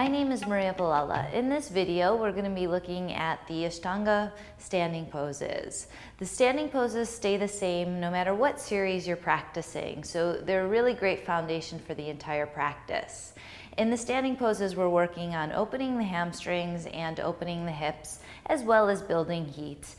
My name is Maria Villella. In this video, we're going to be looking at the ashtanga standing poses. The standing poses stay the same no matter what series you're practicing, so they're a really great foundation for the entire practice. In the standing poses, we're working on opening the hamstrings and opening the hips, as well as building heat.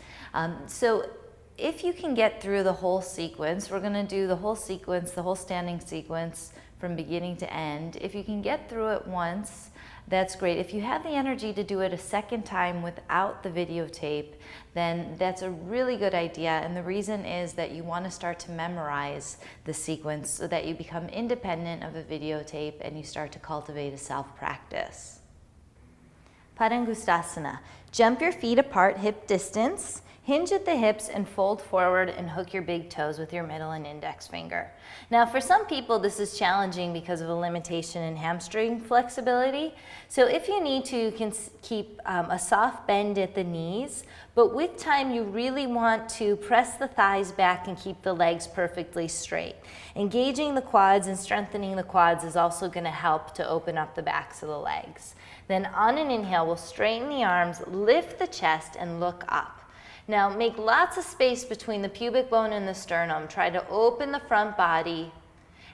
So if you can get through the whole sequence, we're going to do the whole sequence, the whole standing sequence from beginning to end. If you can get through it once, that's great. If you have the energy to do it a second time without the videotape, then that's a really good idea. And the reason is that you want to start to memorize the sequence so that you become independent of a videotape and you start to cultivate a self-practice. Padangustasana. Jump your feet apart hip distance. Hinge at the hips and fold forward and hook your big toes with your middle and index finger. Now for some people this is challenging because of a limitation in hamstring flexibility. So if you need to, you can keep a soft bend at the knees, but with time you really want to press the thighs back and keep the legs perfectly straight. Engaging the quads and strengthening the quads is also going to help to open up the backs of the legs. Then on an inhale, we'll straighten the arms, lift the chest, and look up. Now make lots of space between the pubic bone and the sternum. Try to open the front body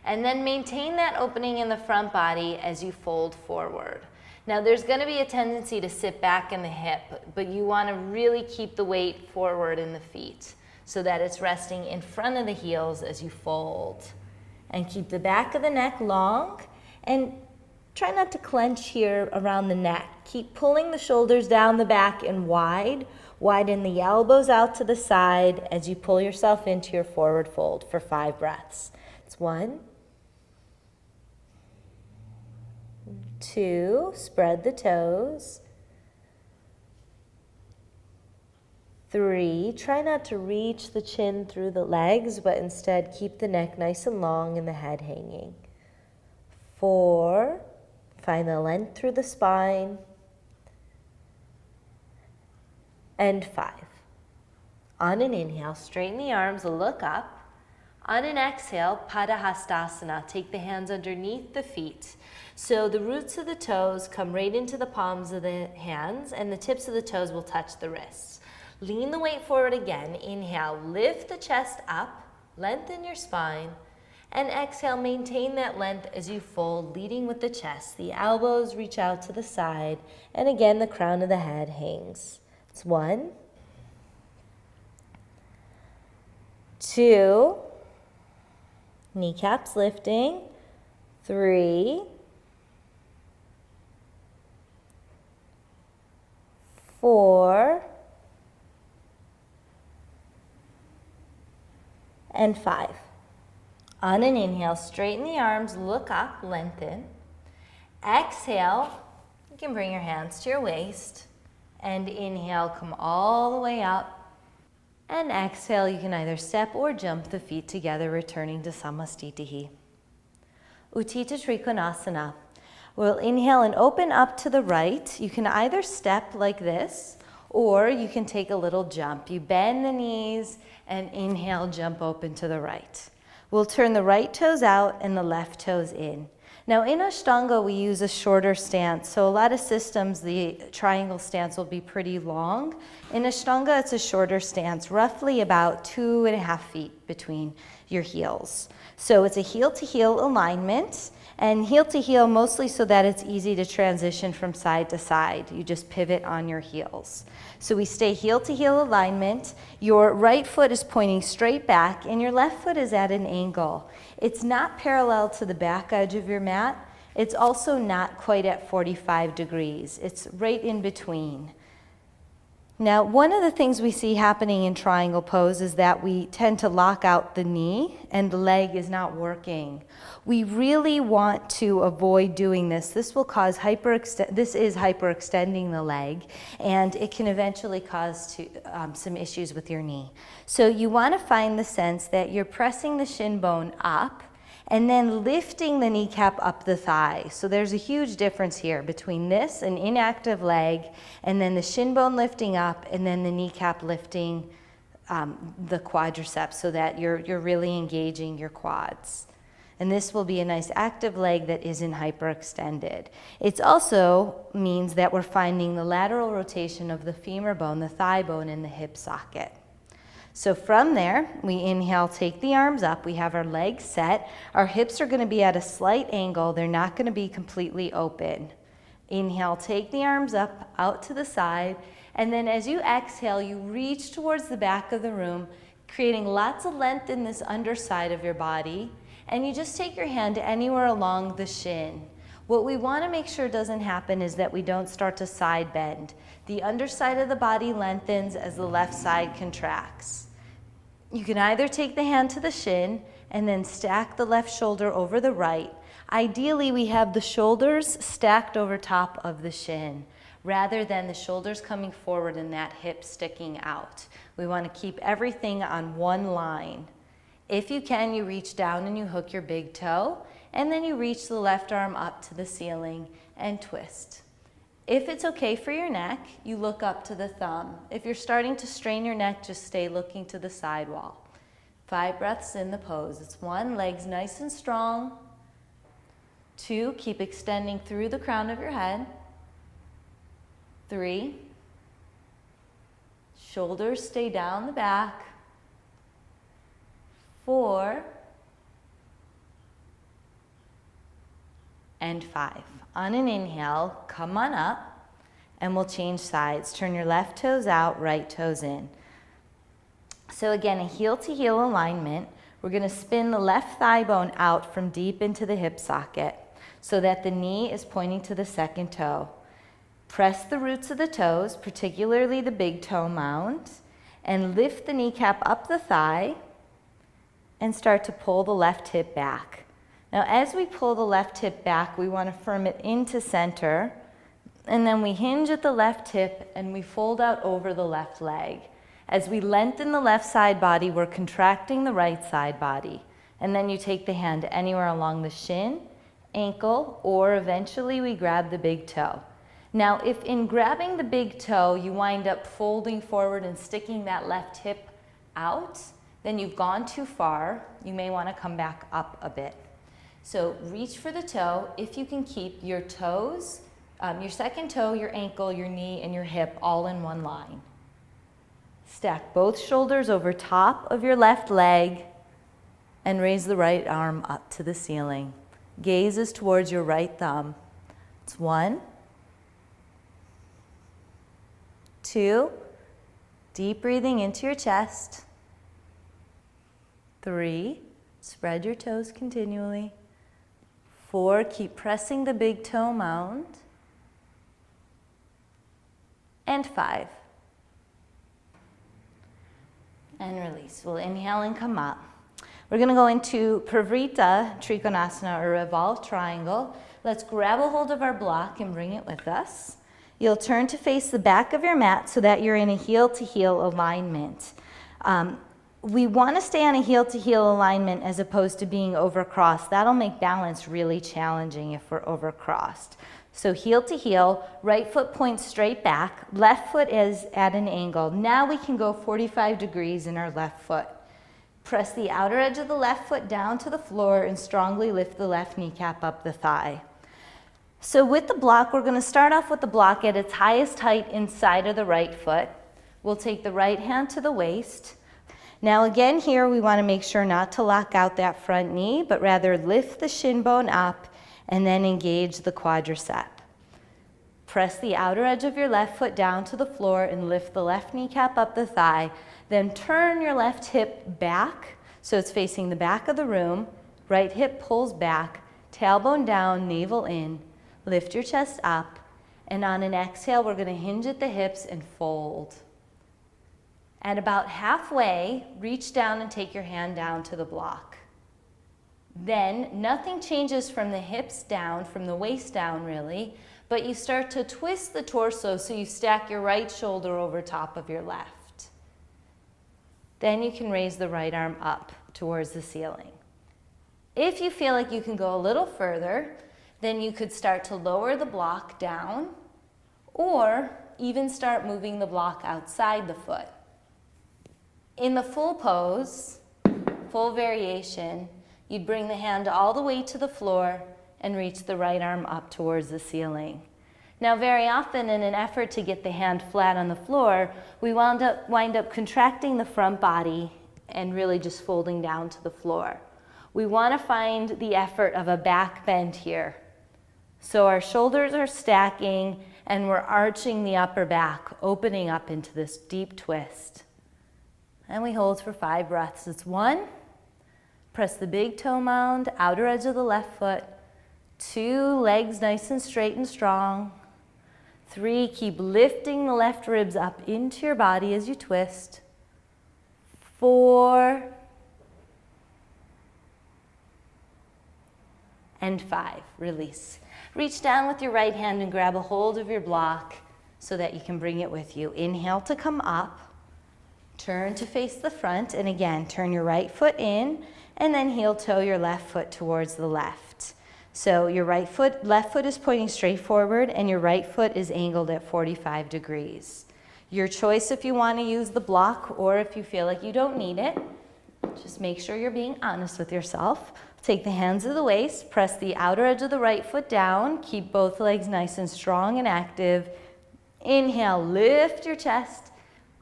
and then maintain that opening in the front body as you fold forward. Now there's going to be a tendency to sit back in the hip, but you want to really keep the weight forward in the feet so that it's resting in front of the heels as you fold. And keep the back of the neck long and try not to clench here around the neck. Keep pulling the shoulders down the back and wide. Widen the elbows out to the side as you pull yourself into your forward fold for 5 breaths. It's 1, 2, spread the toes. 3, try not to reach the chin through the legs, but instead keep the neck nice and long and the head hanging. 4, find the length through the spine. And 5. On an inhale, straighten the arms, look up. On an exhale, Padahastasana, take the hands underneath the feet. So the roots of the toes come right into the palms of the hands and the tips of the toes will touch the wrists. Lean the weight forward again. Inhale, lift the chest up, lengthen your spine. And exhale, maintain that length as you fold, leading with the chest. The elbows reach out to the side and again the crown of the head hangs. 1, 2, kneecaps lifting, 3, 4, and 5. On an inhale, straighten the arms, look up, lengthen. Exhale, you can bring your hands to your waist. And inhale, come all the way up. And exhale, you can either step or jump the feet together, returning to Samastitihi. Uttita Trikonasana. We'll inhale and open up to the right. You can either step like this, or you can take a little jump. You bend the knees and inhale, jump open to the right. We'll turn the right toes out and the left toes in. Now in Ashtanga, we use a shorter stance. So a lot of systems, the triangle stance will be pretty long. In Ashtanga, it's a shorter stance, roughly about 2.5 feet between your heels. So it's a heel-to-heel alignment, and heel-to-heel mostly so that it's easy to transition from side to side. You just pivot on your heels. So we stay heel-to-heel alignment. Your right foot is pointing straight back, and your left foot is at an angle. It's not parallel to the back edge of your mat. It's also not quite at 45 degrees. It's right in between. Now, one of the things we see happening in triangle pose is that we tend to lock out the knee and the leg is not working. We really want to avoid doing this. This will cause hyperextending the leg, and it can eventually cause some issues with your knee. So you want to find the sense that you're pressing the shin bone up and then lifting the kneecap up the thigh. So there's a huge difference here between this, an inactive leg, and then the shin bone lifting up, and then the kneecap lifting the quadriceps so that you're really engaging your quads. And this will be a nice active leg that isn't hyperextended. It also means that we're finding the lateral rotation of the femur bone, the thigh bone, and the hip socket. So from there, we inhale, take the arms up. We have our legs set. Our hips are going to be at a slight angle. They're not going to be completely open. Inhale, take the arms up, out to the side. And then as you exhale, you reach towards the back of the room, creating lots of length in this underside of your body. And you just take your hand anywhere along the shin. What we want to make sure doesn't happen is that we don't start to side bend. The underside of the body lengthens as the left side contracts. You can either take the hand to the shin and then stack the left shoulder over the right. Ideally, we have the shoulders stacked over top of the shin, rather than the shoulders coming forward and that hip sticking out. We want to keep everything on one line. If you can, you reach down and you hook your big toe, and then you reach the left arm up to the ceiling and twist. If it's okay for your neck, you look up to the thumb. If you're starting to strain your neck, just stay looking to the sidewall. 5 breaths in the pose. It's 1, legs nice and strong. 2, keep extending through the crown of your head. 3, shoulders stay down the back. 4, and 5. On an inhale, come on up, and we'll change sides. Turn your left toes out, right toes in. So again, a heel-to-heel alignment. We're going to spin the left thigh bone out from deep into the hip socket so that the knee is pointing to the second toe. Press the roots of the toes, particularly the big toe mound, and lift the kneecap up the thigh and start to pull the left hip back. Now, as we pull the left hip back, we want to firm it into center, and then we hinge at the left hip and we fold out over the left leg. As we lengthen the left side body, we're contracting the right side body. And then you take the hand anywhere along the shin, ankle, or eventually we grab the big toe. Now, if in grabbing the big toe, you wind up folding forward and sticking that left hip out, then you've gone too far. You may want to come back up a bit. So reach for the toe. If you can keep your toes, your second toe, your ankle, your knee, and your hip all in one line. Stack both shoulders over top of your left leg and raise the right arm up to the ceiling. Gaze is towards your right thumb. It's 1, 2, deep breathing into your chest. 3, spread your toes continually. 4, keep pressing the big toe mound. And 5. And release. We'll inhale and come up. We're going to go into Pravrita Trikonasana, or revolved triangle. Let's grab a hold of our block and bring it with us. You'll turn to face the back of your mat so that you're in a heel-to-heel alignment. We want to stay on a heel-to-heel alignment as opposed to being overcrossed. That'll make balance really challenging if we're overcrossed. So heel to heel, right foot points straight back, left foot is at an angle. Now we can go 45 degrees in our left foot. Press the outer edge of the left foot down to the floor and strongly lift the left kneecap up the thigh. So with the block, we're going to start off with the block at its highest height inside of the right foot. We'll take the right hand to the waist. Now again here, we want to make sure not to lock out that front knee, but rather lift the shin bone up and then engage the quadricep. Press the outer edge of your left foot down to the floor and lift the left kneecap up the thigh. Then turn your left hip back so it's facing the back of the room. Right hip pulls back, tailbone down, navel in. Lift your chest up, and on an exhale, we're going to hinge at the hips and fold. At about halfway, reach down and take your hand down to the block. Then nothing changes from the hips down, from the waist down really, but you start to twist the torso so you stack your right shoulder over top of your left. Then you can raise the right arm up towards the ceiling. If you feel like you can go a little further, then you could start to lower the block down or even start moving the block outside the foot. In the full pose, full variation, You'd bring the hand all the way to the floor and reach the right arm up towards the ceiling. Now, very often in an effort to get the hand flat on the floor, we wind up contracting the front body and really just folding down to the floor. We want to find the effort of a back bend here. So our shoulders are stacking and we're arching the upper back, opening up into this deep twist. And we hold for 5 breaths. It's 1, press the big toe mound, outer edge of the left foot. 2, legs nice and straight and strong. 3, keep lifting the left ribs up into your body as you twist. 4, and 5, release. Reach down with your right hand and grab a hold of your block so that you can bring it with you. Inhale to come up, turn to face the front, and again, turn your right foot in, and then heel toe your left foot towards the left. So your left foot is pointing straight forward, and your right foot is angled at 45 degrees. Your choice if you want to use the block or if you feel like you don't need it. Just make sure you're being honest with yourself. Take the hands of the waist, press the outer edge of the right foot down, keep both legs nice and strong and active. Inhale, lift your chest.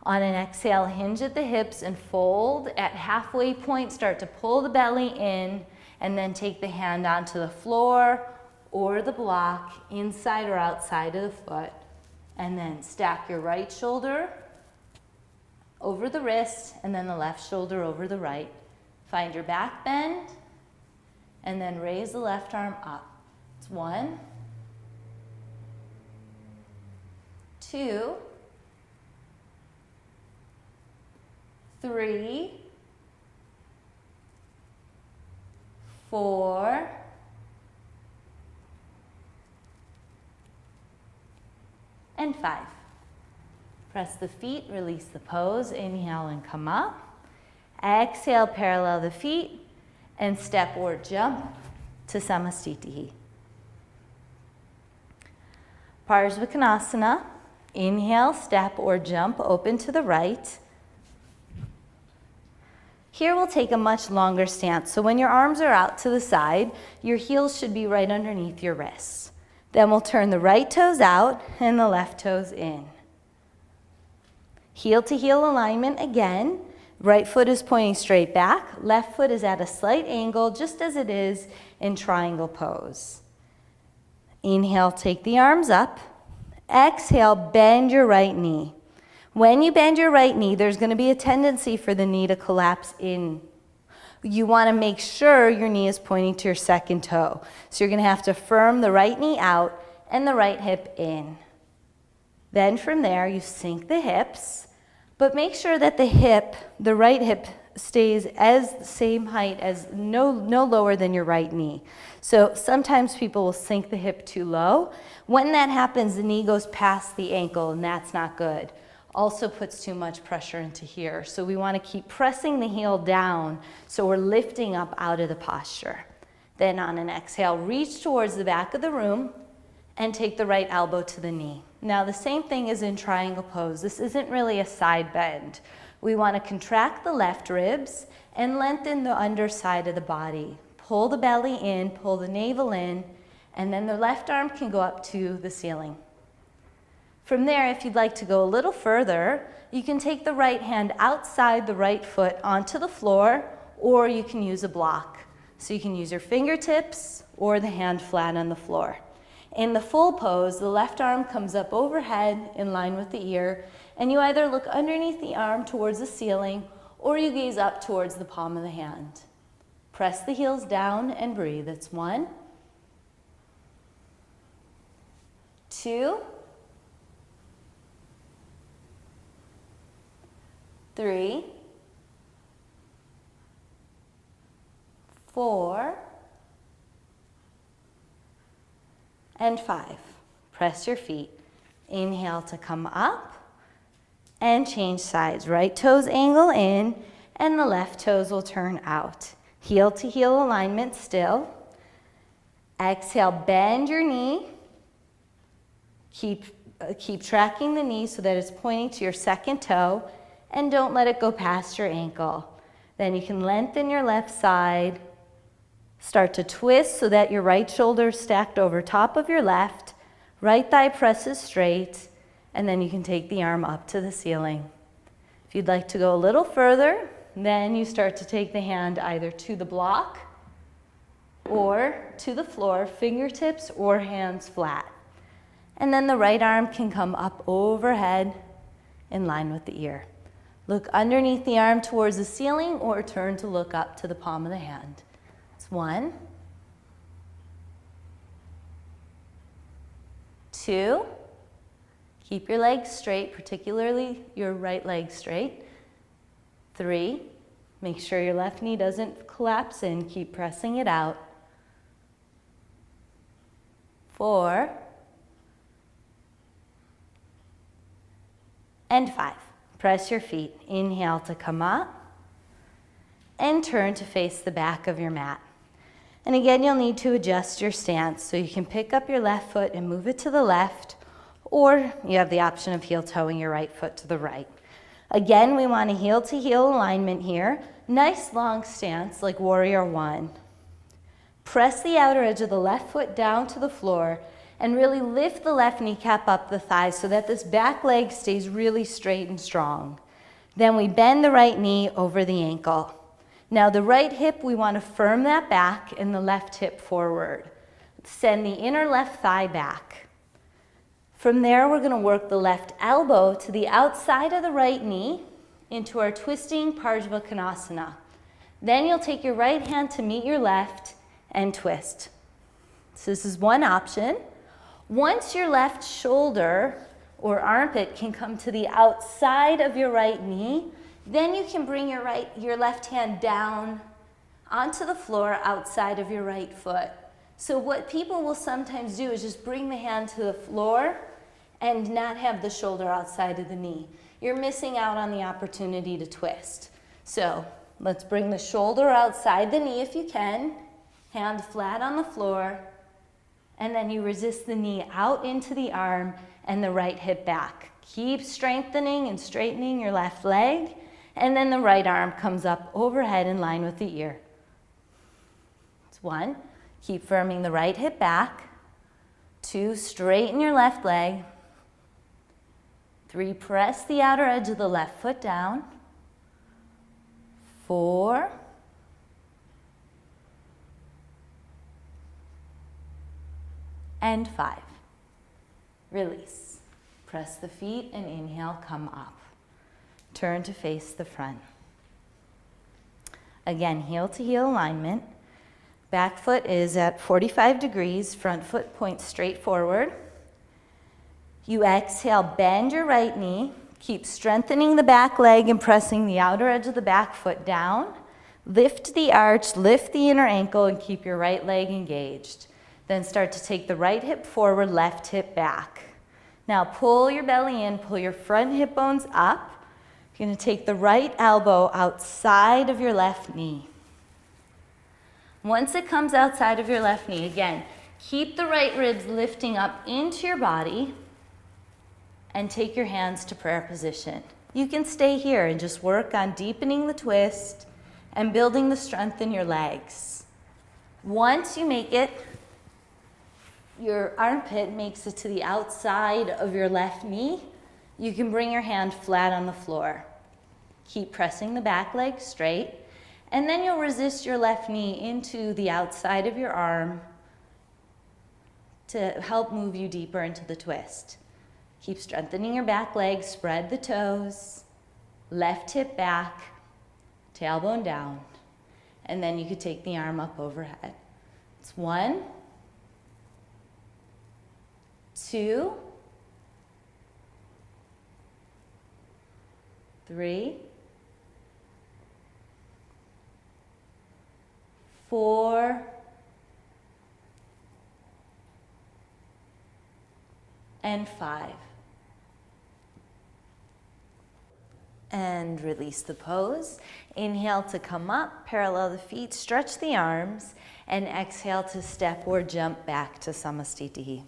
On an exhale, hinge at the hips and fold. At halfway point, start to pull the belly in, and then take the hand onto the floor or the block, inside or outside of the foot. And then stack your right shoulder over the wrist, and then the left shoulder over the right. Find your back bend, and then raise the left arm up. It's 1, 2, 3, 4, and 5. Press the feet, release the pose, inhale and come up. Exhale, parallel the feet, and step or jump to Samastitihi. Parsvakonasana, inhale, step or jump, open to the right. Here we'll take a much longer stance. So when your arms are out to the side, your heels should be right underneath your wrists. Then we'll turn the right toes out and the left toes in. Heel to heel alignment again. Right foot is pointing straight back. Left foot is at a slight angle, just as it is in triangle pose. Inhale, take the arms up. Exhale, bend your right knee. When you bend your right knee, there's going to be a tendency for the knee to collapse in. You want to make sure your knee is pointing to your second toe. So you're going to have to firm the right knee out and the right hip in. Then from there, you sink the hips, but make sure that the right hip stays as the same height as no lower than your right knee. So sometimes people will sink the hip too low. When that happens, the knee goes past the ankle, and that's not good. Also puts too much pressure into here. So we want to keep pressing the heel down so we're lifting up out of the posture. Then on an exhale, reach towards the back of the room and take the right elbow to the knee. Now the same thing is in triangle pose. This isn't really a side bend. We want to contract the left ribs and lengthen the underside of the body. Pull the belly in, pull the navel in, and then the left arm can go up to the ceiling. From there, if you'd like to go a little further, you can take the right hand outside the right foot onto the floor, or you can use a block. So you can use your fingertips or the hand flat on the floor. In the full pose, the left arm comes up overhead in line with the ear, and you either look underneath the arm towards the ceiling, or you gaze up towards the palm of the hand. Press the heels down and breathe. It's 1, 2, 3, 4, and 5. Press your feet. Inhale to come up and change sides. Right toes angle in and the left toes will turn out. Heel to heel alignment still. Exhale, bend your knee. Keep tracking the knee so that it's pointing to your second toe, and don't let it go past your ankle. Then you can lengthen your left side Start to twist so that your right shoulder is stacked over top of your left, right thigh presses straight, and then you can take the arm up to the ceiling. If you'd like to go a little further, then you start to take the hand either to the block or to the floor, fingertips or hands flat. And then the right arm can come up overhead in line with the ear. Look underneath the arm towards the ceiling or turn to look up to the palm of the hand. It's 1, 2, keep your legs straight, particularly your right leg straight. 3, make sure your left knee doesn't collapse in, keep pressing it out. 4, and 5. Press your feet. Inhale to come up and turn to face the back of your mat. And again, you'll need to adjust your stance so you can pick up your left foot and move it to the left, or you have the option of heel toeing your right foot to the right. Again, we want a heel to heel alignment here. Nice long stance like warrior 1. Press the outer edge of the left foot down to the floor and really lift the left kneecap up the thigh so that this back leg stays really straight and strong. Then we bend the right knee over the ankle. Now the right hip, we want to firm that back and the left hip forward. Send the inner left thigh back. From there, we're going to work the left elbow to the outside of the right knee into our twisting Parsvakonasana. Then you'll take your right hand to meet your left and twist. So this is one option. Once your left shoulder or armpit can come to the outside of your right knee, then you can bring your left hand down onto the floor outside of your right foot. So what people will sometimes do is just bring the hand to the floor and not have the shoulder outside of the knee. You're missing out on the opportunity to twist. So let's bring the shoulder outside the knee if you can, hand flat on the floor, and then you resist the knee out into the arm and the right hip back. Keep strengthening and straightening your left leg, and then the right arm comes up overhead in line with the ear. It's 1, keep firming the right hip back. 2, straighten your left leg. 3, press the outer edge of the left foot down. 4, and 5. Release. Press the feet and inhale, come up. Turn to face the front. Again, heel to heel alignment. Back foot is at 45 degrees, front foot points straight forward. You exhale, bend your right knee. Keep strengthening the back leg and pressing the outer edge of the back foot down. Lift the arch, lift the inner ankle, and keep your right leg engaged. Then start to take the right hip forward, left hip back. Now pull your belly in, pull your front hip bones up. You're going to take the right elbow outside of your left knee. Once it comes outside of your left knee, again, keep the right ribs lifting up into your body and take your hands to prayer position. You can stay here and just work on deepening the twist and building the strength in your legs. Once you make it, your armpit makes it to the outside of your left knee, you can bring your hand flat on the floor. Keep pressing the back leg straight, and then you'll resist your left knee into the outside of your arm to help move you deeper into the twist. Keep strengthening your back leg, spread the toes, left hip back, tailbone down, and then you could take the arm up overhead. It's 1, 2, 3, 4, and 5. And release the pose. Inhale to come up, parallel the feet, stretch the arms, and exhale to step or jump back to Samastitihi.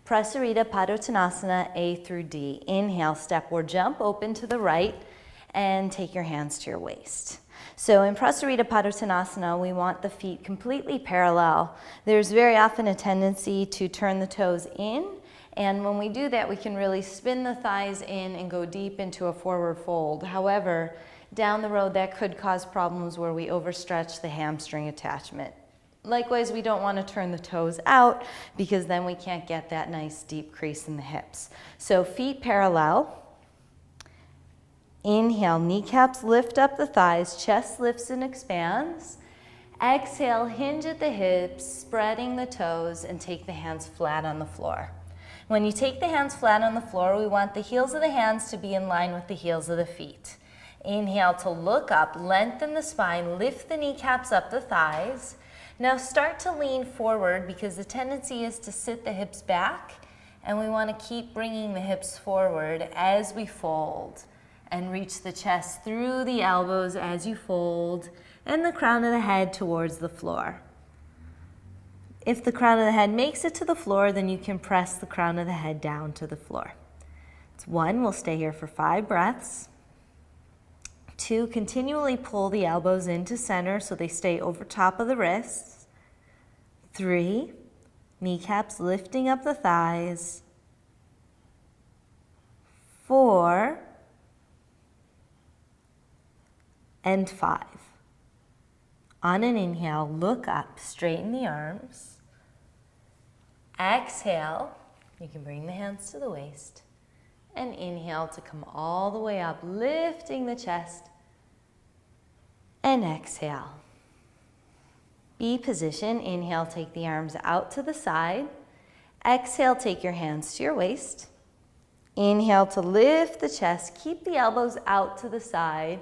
Prasarita Padottanasana A through D. Inhale, step or jump, open to the right, and take your hands to your waist. So in Prasarita Padottanasana, we want the feet completely parallel. There's very often a tendency to turn the toes in, and when we do that, we can really spin the thighs in and go deep into a forward fold. However, down the road, that could cause problems where we overstretch the hamstring attachment. Likewise, we don't want to turn the toes out because then we can't get that nice deep crease in the hips. So feet parallel. Inhale, kneecaps lift up the thighs, chest lifts and expands. Exhale, hinge at the hips, spreading the toes, and take the hands flat on the floor. When you take the hands flat on the floor, we want the heels of the hands to be in line with the heels of the feet. Inhale to look up, lengthen the spine, lift the kneecaps up the thighs. Now start to lean forward because the tendency is to sit the hips back, and we want to keep bringing the hips forward as we fold. And reach the chest through the elbows as you fold, and the crown of the head towards the floor. If the crown of the head makes it to the floor, then you can press the crown of the head down to the floor. It's 1, we'll stay here for 5 breaths. 2, continually pull the elbows into center so they stay over top of the wrists. 3, kneecaps lifting up the thighs. 4, and 5. On an inhale, look up, straighten the arms. Exhale, you can bring the hands to the waist. And inhale to come all the way up, lifting the chest. And exhale. B position, inhale, take the arms out to the side. Exhale, take your hands to your waist. Inhale to lift the chest, keep the elbows out to the side.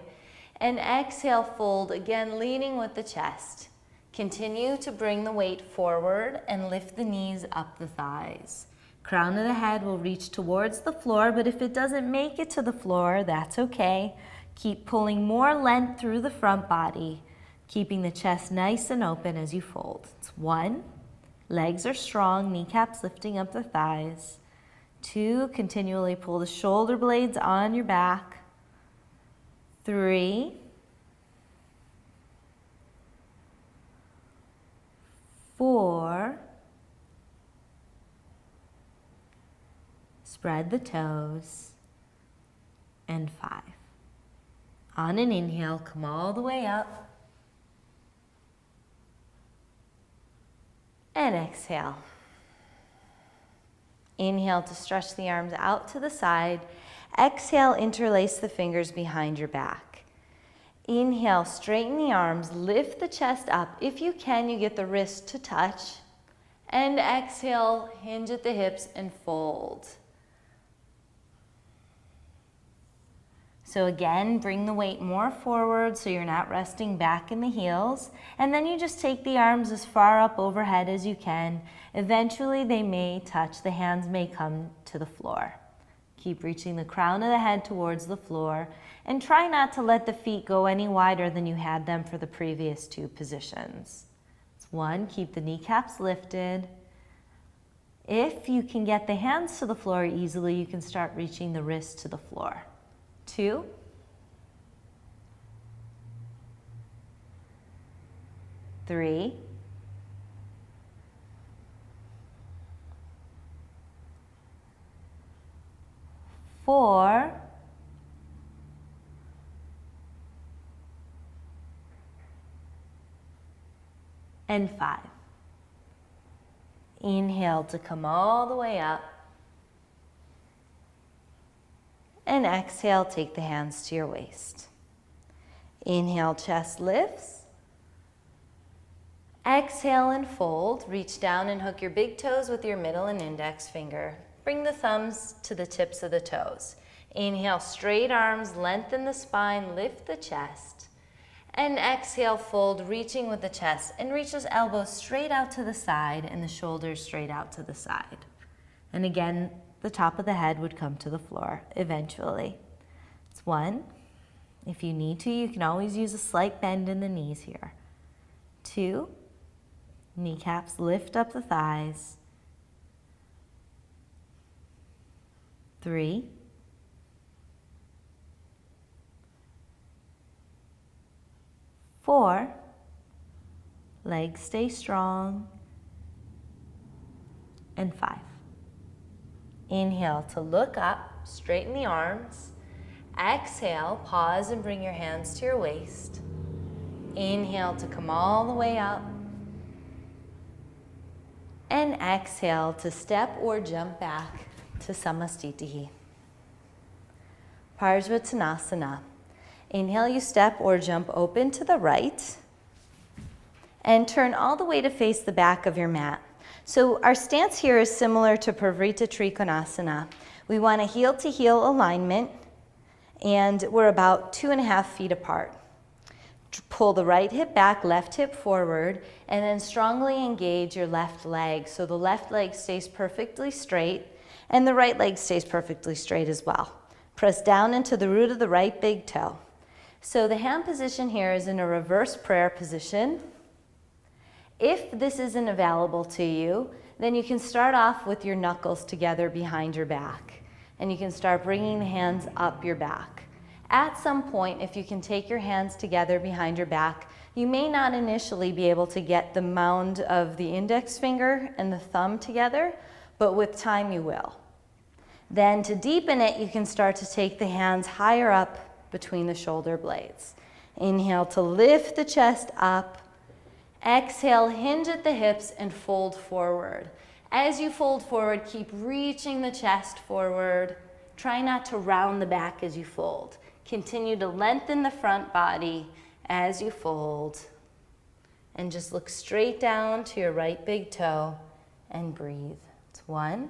And exhale, fold, again leaning with the chest. Continue to bring the weight forward and lift the knees up the thighs. Crown of the head will reach towards the floor, but if it doesn't make it to the floor, that's okay. Keep pulling more length through the front body, keeping the chest nice and open as you fold. It's 1, legs are strong, kneecaps lifting up the thighs. 2, continually pull the shoulder blades on your back. 3, 4, spread the toes, and 5. On an inhale, come all the way up, and exhale. Inhale to stretch the arms out to the side. Exhale, interlace the fingers behind your back. Inhale, straighten the arms, lift the chest up. If you can, you get the wrist to touch. And exhale, hinge at the hips and fold. So again, bring the weight more forward so you're not resting back in the heels. And then you just take the arms as far up overhead as you can. Eventually they may touch, the hands may come to the floor. Keep reaching the crown of the head towards the floor, and try not to let the feet go any wider than you had them for the previous 2 positions. It's 1, keep the kneecaps lifted. If you can get the hands to the floor easily, you can start reaching the wrists to the floor. 2, 3, 4, and 5. Inhale to come all the way up. And exhale, take the hands to your waist. Inhale, chest lifts. Exhale and fold. Reach down and hook your big toes with your middle and index finger. Bring the thumbs to the tips of the toes. Inhale, straight arms, lengthen the spine, lift the chest. And exhale, fold, reaching with the chest. And reach those elbows straight out to the side and the shoulders straight out to the side. And again, the top of the head would come to the floor eventually. It's 1. If you need to, you can always use a slight bend in the knees here. 2, kneecaps lift up the thighs. 3, 4, 4, legs stay strong, and 5. Inhale to look up, straighten the arms. Exhale, pause and bring your hands to your waist. Inhale to come all the way up. And exhale to step or jump back to Samastitihi. Parsvottanasana. Inhale, you step or jump open to the right. And turn all the way to face the back of your mat. So our stance here is similar to Parivrtta Trikonasana. We want a heel-to-heel alignment, and we're about 2.5 feet apart. Pull the right hip back, left hip forward, and then strongly engage your left leg. So the left leg stays perfectly straight, and the right leg stays perfectly straight as well. Press down into the root of the right big toe. So the hand position here is in a reverse prayer position. If this isn't available to you, then you can start off with your knuckles together behind your back. And you can start bringing the hands up your back. At some point, if you can take your hands together behind your back, you may not initially be able to get the mound of the index finger and the thumb together, but with time you will. Then to deepen it, you can start to take the hands higher up between the shoulder blades. Inhale to lift the chest up. Exhale, hinge at the hips and fold forward. As you fold forward, keep reaching the chest forward. Try not to round the back as you fold. Continue to lengthen the front body as you fold. And just look straight down to your right big toe and breathe. It's 1.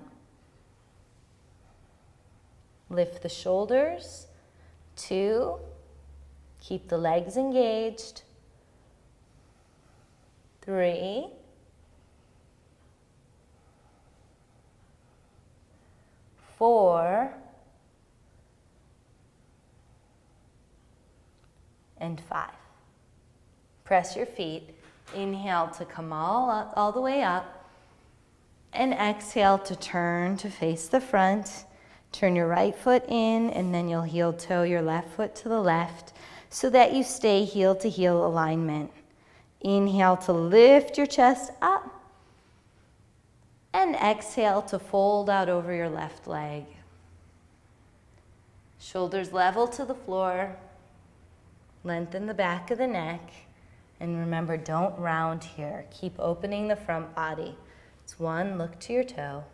Lift the shoulders. 2. Keep the legs engaged. 3. 4. And 5. Press your feet. Inhale to come all the way up. And exhale to turn to face the front. Turn your right foot in, and then you'll heel toe your left foot to the left so that you stay heel to heel alignment. Inhale to lift your chest up. And exhale to fold out over your left leg. Shoulders level to the floor. Lengthen the back of the neck. And remember, don't round here. Keep opening the front body. It's 1, look to your toe.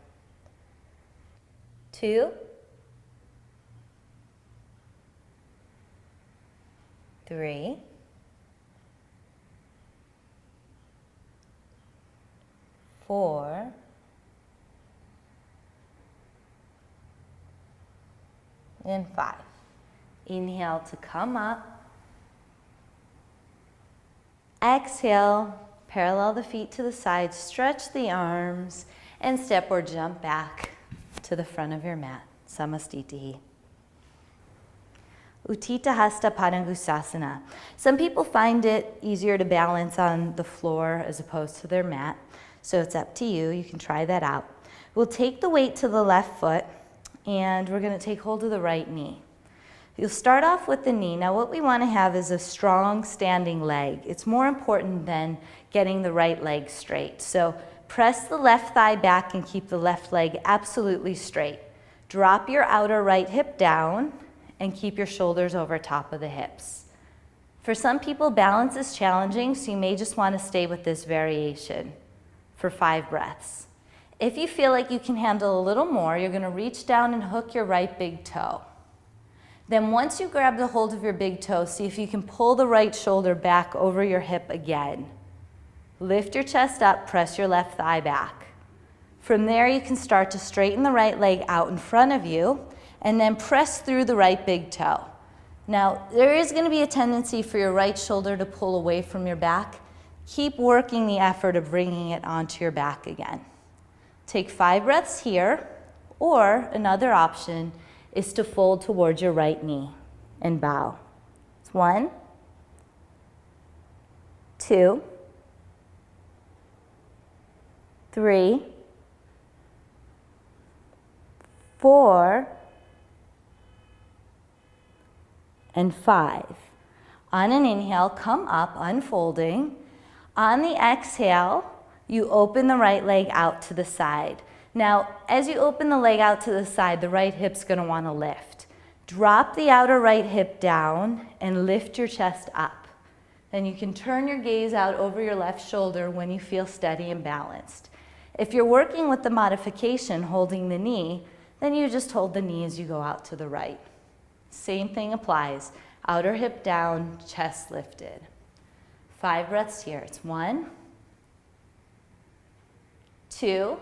2. 3. 4. And 5. Inhale to come up. Exhale, parallel the feet to the side, stretch the arms, and step or jump back to the front of your mat. Samastitihi. Uttita Hasta Padangusasana. Some people find it easier to balance on the floor as opposed to their mat, so it's up to you. You can try that out. We'll take the weight to the left foot, and we're going to take hold of the right knee. You'll start off with the knee. Now what we want to have is a strong standing leg. It's more important than getting the right leg straight. So press the left thigh back and keep the left leg absolutely straight. Drop your outer right hip down and keep your shoulders over top of the hips. For some people, balance is challenging, so you may just want to stay with this variation for 5 breaths. If you feel like you can handle a little more, you're going to reach down and hook your right big toe. Then once you grab the hold of your big toe, see if you can pull the right shoulder back over your hip again. Lift your chest up, press your left thigh back. From there, you can start to straighten the right leg out in front of you, and then press through the right big toe. Now, there is going to be a tendency for your right shoulder to pull away from your back. Keep working the effort of bringing it onto your back again. Take 5 breaths here, or another option is to fold towards your right knee and bow. It's 1, 2, 3, 4, and 5. On an inhale, come up, unfolding. On the exhale, you open the right leg out to the side. Now, as you open the leg out to the side, the right hip's gonna wanna lift. Drop the outer right hip down and lift your chest up. Then you can turn your gaze out over your left shoulder when you feel steady and balanced. If you're working with the modification, holding the knee, then you just hold the knee as you go out to the right. Same thing applies. Outer hip down, chest lifted. 5 breaths here. It's 1, 2,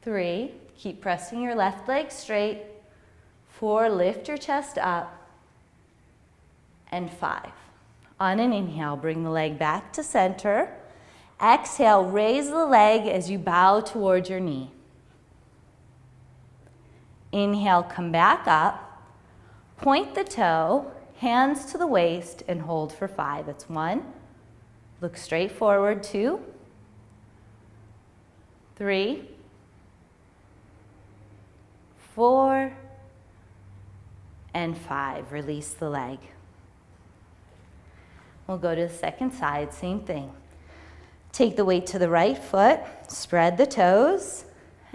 3. Keep pressing your left leg straight. 4, lift your chest up. And 5. On an inhale, bring the leg back to center. Exhale, raise the leg as you bow towards your knee. Inhale, come back up. Point the toe, hands to the waist, and hold for 5. It's 1. Look straight forward. 2, 3, 4, and 5. Release the leg. We'll go to the second side, same thing. Take the weight to the right foot, spread the toes,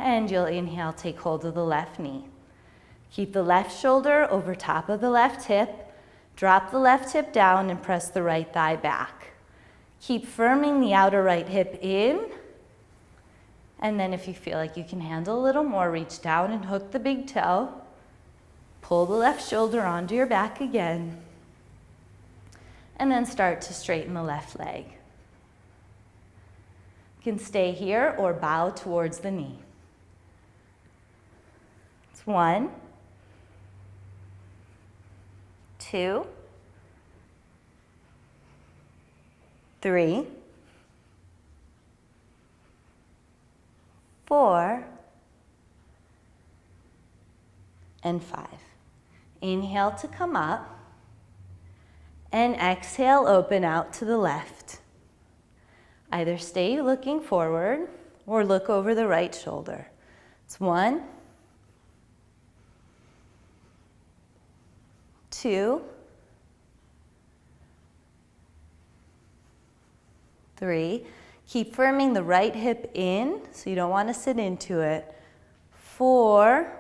and you'll inhale, take hold of the left knee. Keep the left shoulder over top of the left hip, drop the left hip down and press the right thigh back. Keep firming the outer right hip in, and then if you feel like you can handle a little more, reach down and hook the big toe. Pull the left shoulder onto your back again, and then start to straighten the left leg. You can stay here or bow towards the knee. It's 1, 2, 3, 4, and 5. Inhale to come up, and exhale, open out to the left. Either stay looking forward or look over the right shoulder. It's 1, 2, 3. Keep firming the right hip in, so you don't want to sit into it. 4,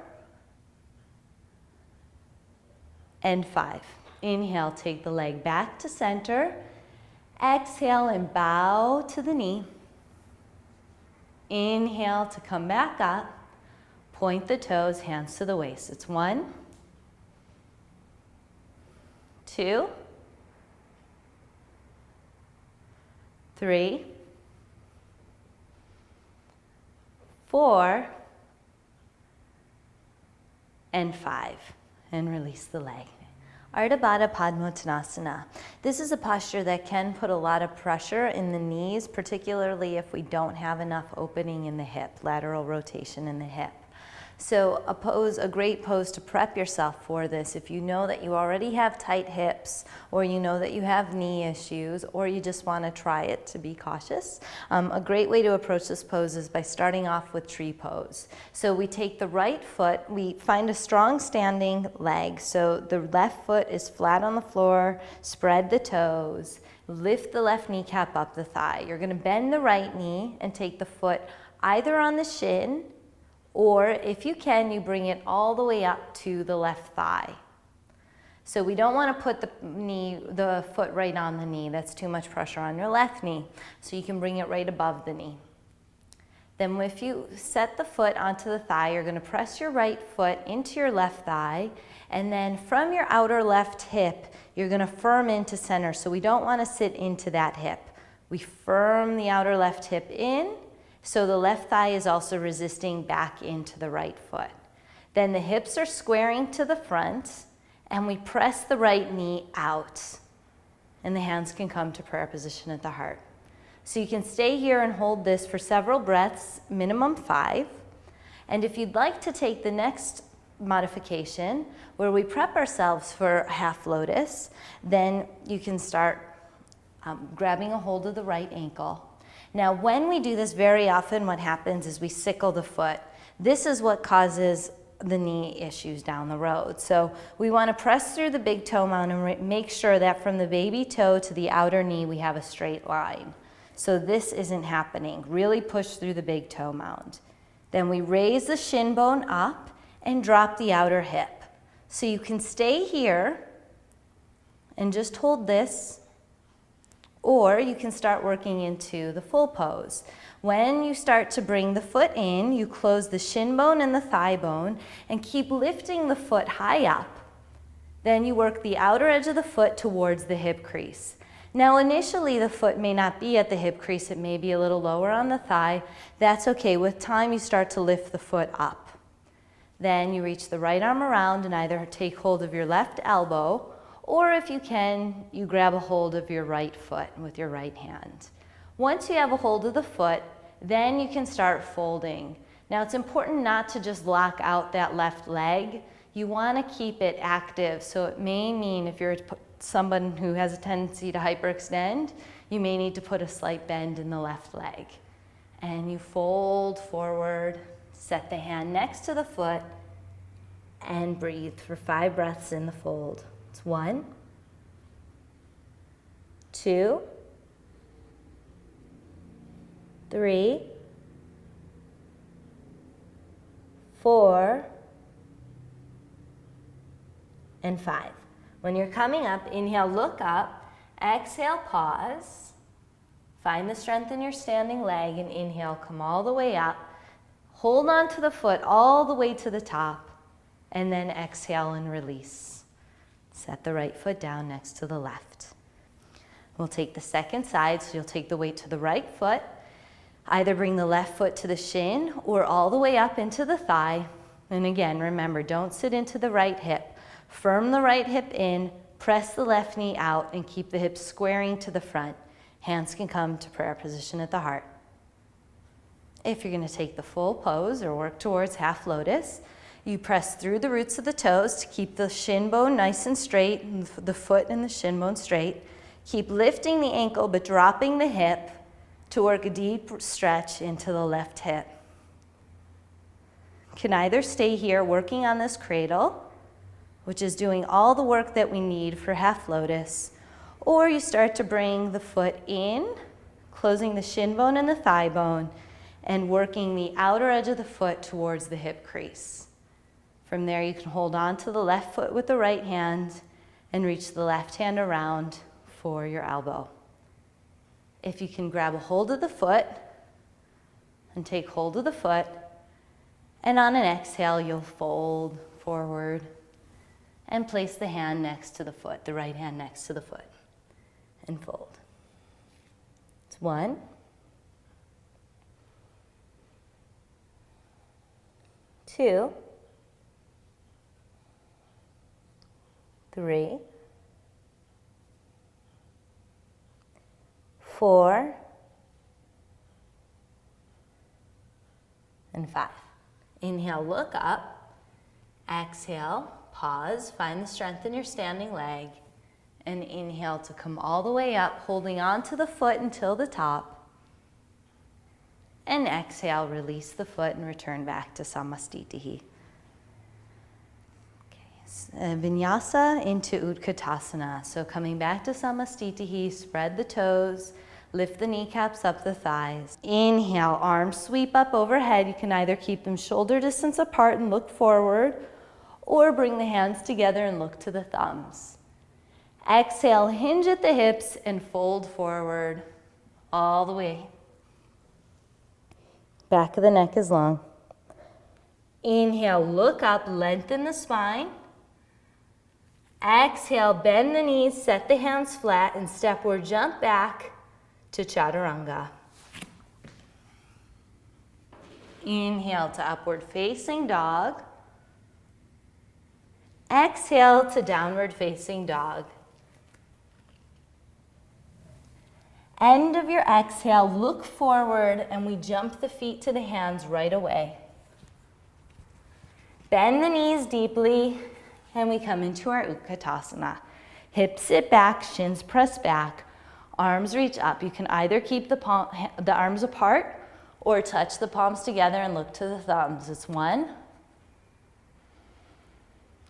and 5. Inhale, take the leg back to center. Exhale and bow to the knee. Inhale to come back up. Point the toes, hands to the waist. It's 1, 2, 3, 4, and 5. And release the leg. Ardha Baddha Padmottanasana. This is a posture that can put a lot of pressure in the knees, particularly if we don't have enough opening in the hip, lateral rotation in the hip. So a great pose to prep yourself for this, if you know that you already have tight hips, or you know that you have knee issues, or you just want to try it to be cautious. A great way to approach this pose is by starting off with tree pose. So we take the right foot, we find a strong standing leg. So the left foot is flat on the floor, spread the toes, lift the left kneecap up the thigh. You're going to bend the right knee and take the foot either on the shin, or if you can, you bring it all the way up to the left thigh. So we don't want to put the foot right on the knee. That's too much pressure on your left knee. So you can bring it right above the knee. Then if you set the foot onto the thigh, you're going to press your right foot into your left thigh, and then from your outer left hip, you're going to firm into center. So we don't want to sit into that hip. We firm the outer left hip in, so the left thigh is also resisting back into the right foot. Then the hips are squaring to the front, and we press the right knee out, and the hands can come to prayer position at the heart. So you can stay here and hold this for several breaths, minimum 5. And if you'd like to take the next modification, where we prep ourselves for half lotus, then you can start grabbing a hold of the right ankle. Now, when we do this very often, what happens is we sickle the foot. This is what causes the knee issues down the road. So we want to press through the big toe mound and make sure that from the baby toe to the outer knee we have a straight line. So this isn't happening. Really push through the big toe mound. Then we raise the shin bone up and drop the outer hip. So you can stay here and just hold this, or you can start working into the full pose. When you start to bring the foot in, you close the shin bone and the thigh bone and keep lifting the foot high up. Then you work the outer edge of the foot towards the hip crease. Now initially the foot may not be at the hip crease, it may be a little lower on the thigh. That's okay. With time you start to lift the foot up. Then you reach the right arm around and either take hold of your left elbow, or if you can, you grab a hold of your right foot with your right hand. Once you have a hold of the foot, then you can start folding. Now it's important not to just lock out that left leg. You want to keep it active, so it may mean if you're someone who has a tendency to hyperextend, you may need to put a slight bend in the left leg. And you fold forward, set the hand next to the foot, and breathe for 5 breaths in the fold. It's 1, 2, 3, 4, and 5. When you're coming up, inhale, look up, exhale, pause, find the strength in your standing leg, and inhale, come all the way up, hold on to the foot all the way to the top, and then exhale and release. Set the right foot down next to the left. We'll take the second side, so you'll take the weight to the right foot, either bring the left foot to the shin or all the way up into the thigh. And again, remember, don't sit into the right hip. Firm the right hip in, press the left knee out, and keep the hips squaring to the front. Hands can come to prayer position at the heart. If you're going to take the full pose or work towards half lotus, you press through the roots of the toes to keep the shin bone nice and straight, and the foot and the shin bone straight. Keep lifting the ankle but dropping the hip to work a deep stretch into the left hip. Can either stay here working on this cradle, which is doing all the work that we need for half lotus, or you start to bring the foot in, closing the shin bone and the thigh bone, and working the outer edge of the foot towards the hip crease. From there, you can hold on to the left foot with the right hand and reach the left hand around for your elbow. If you can grab a hold of the foot and take hold of the foot, and on an exhale, you'll fold forward and place the hand next to the foot, the right hand next to the foot, and fold. It's 1, 2, 3, 4, and 5. Inhale, look up. Exhale, pause, find the strength in your standing leg, and inhale to come all the way up, holding on to the foot until the top. And exhale, release the foot and return back to Samastitihi. Vinyasa into Utkatasana. So coming back to Samastitihi, spread the toes, lift the kneecaps up the thighs. Inhale, arms sweep up overhead. You can either keep them shoulder distance apart and look forward, or bring the hands together and look to the thumbs. Exhale, hinge at the hips and fold forward all the way. Back of the neck is long. Inhale, look up, lengthen the spine. Exhale, bend the knees, set the hands flat, and stepward jump back to Chaturanga. Inhale to upward facing dog. Exhale to downward facing dog. End of your exhale, look forward, and we jump the feet to the hands right away. Bend the knees deeply, and we come into our Utkatasana. Hips sit back, shins press back, arms reach up. You can either keep the arms apart or touch the palms together and look to the thumbs. It's 1,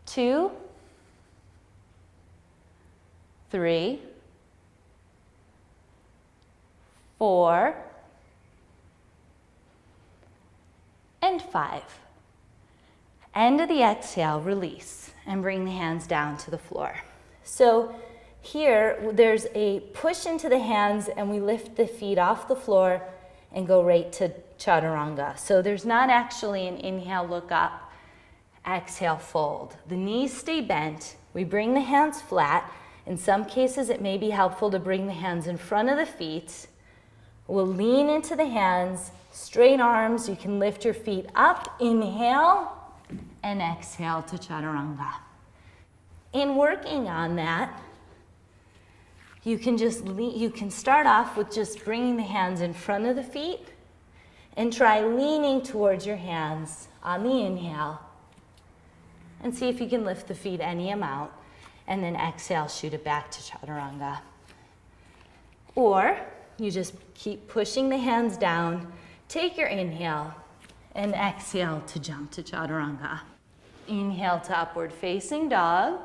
2, 3, 4, and 5. End of the exhale, release, and bring the hands down to the floor. So here, there's a push into the hands, and we lift the feet off the floor and go right to chaturanga. So there's not actually an inhale, look up, exhale, fold. The knees stay bent. We bring the hands flat. In some cases, it may be helpful to bring the hands in front of the feet. We'll lean into the hands, straight arms. You can lift your feet up, inhale, and exhale to chaturanga. In working on that, you can start off with just bringing the hands in front of the feet and try leaning towards your hands on the inhale and see if you can lift the feet any amount, and then exhale, shoot it back to chaturanga. Or you just keep pushing the hands down, take your inhale, and exhale to jump to chaturanga. Inhale to upward facing dog.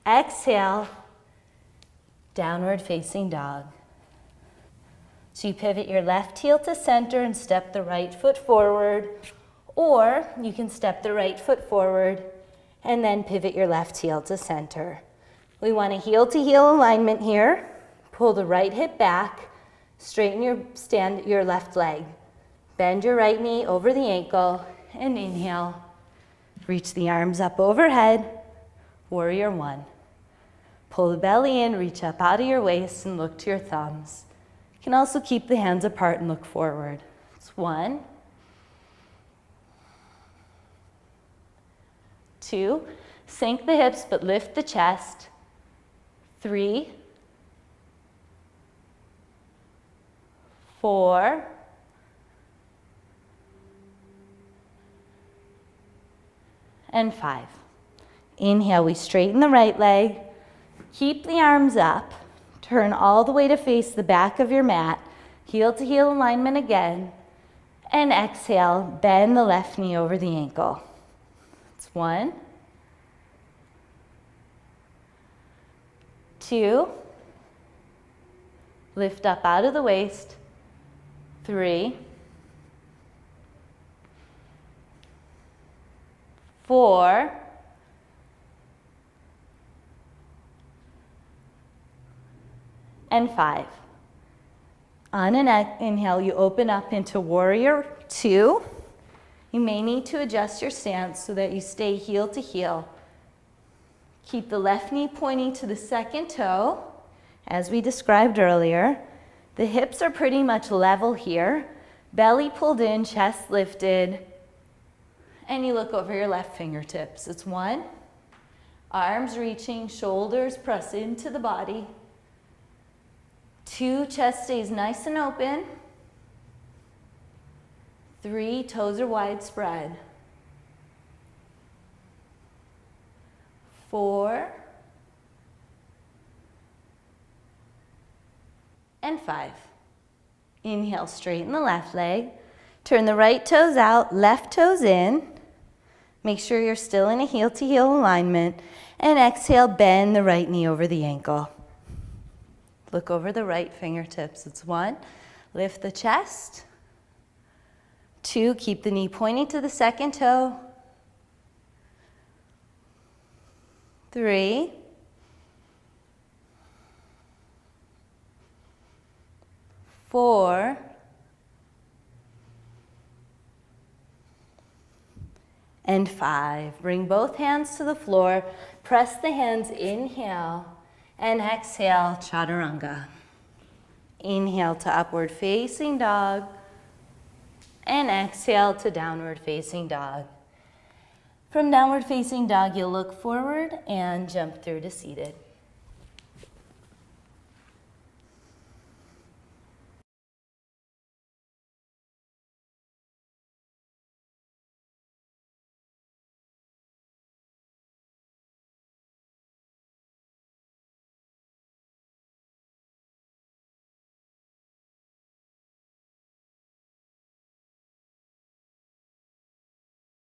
Exhale, downward facing dog. So you pivot your left heel to center and step the right foot forward, or you can step the right foot forward and then pivot your left heel to center. We want a heel to heel alignment here. Pull the right hip back, straighten your left leg. Bend your right knee over the ankle and inhale. Reach the arms up overhead, warrior one. Pull the belly in, reach up out of your waist and look to your thumbs. You can also keep the hands apart and look forward. It's 1, 2, sink the hips but lift the chest. 3, 4, and 5. Inhale, we straighten the right leg. Keep the arms up. Turn all the way to face the back of your mat. Heel to heel alignment again. And exhale, bend the left knee over the ankle. It's 1, 2, lift up out of the waist. 3, 4, and 5. On an inhale, you open up into warrior 2. You may need to adjust your stance so that you stay heel to heel. Keep the left knee pointing to the second toe, as we described earlier. The hips are pretty much level here. Belly pulled in, chest lifted, and you look over your left fingertips. It's 1, arms reaching, shoulders press into the body. 2, chest stays nice and open. 3, toes are wide spread. 4, and 5. Inhale, straighten the left leg. Turn the right toes out, left toes in. Make sure you're still in a heel to heel alignment. And exhale, bend the right knee over the ankle. Look over the right fingertips. It's 1, lift the chest. 2, keep the knee pointing to the second toe. 3, 4, and 5. Bring both hands to the floor. Press the hands, inhale, and exhale, chaturanga. Inhale to upward facing dog, and exhale to downward facing dog. From downward facing dog, you'll look forward and jump through to seated.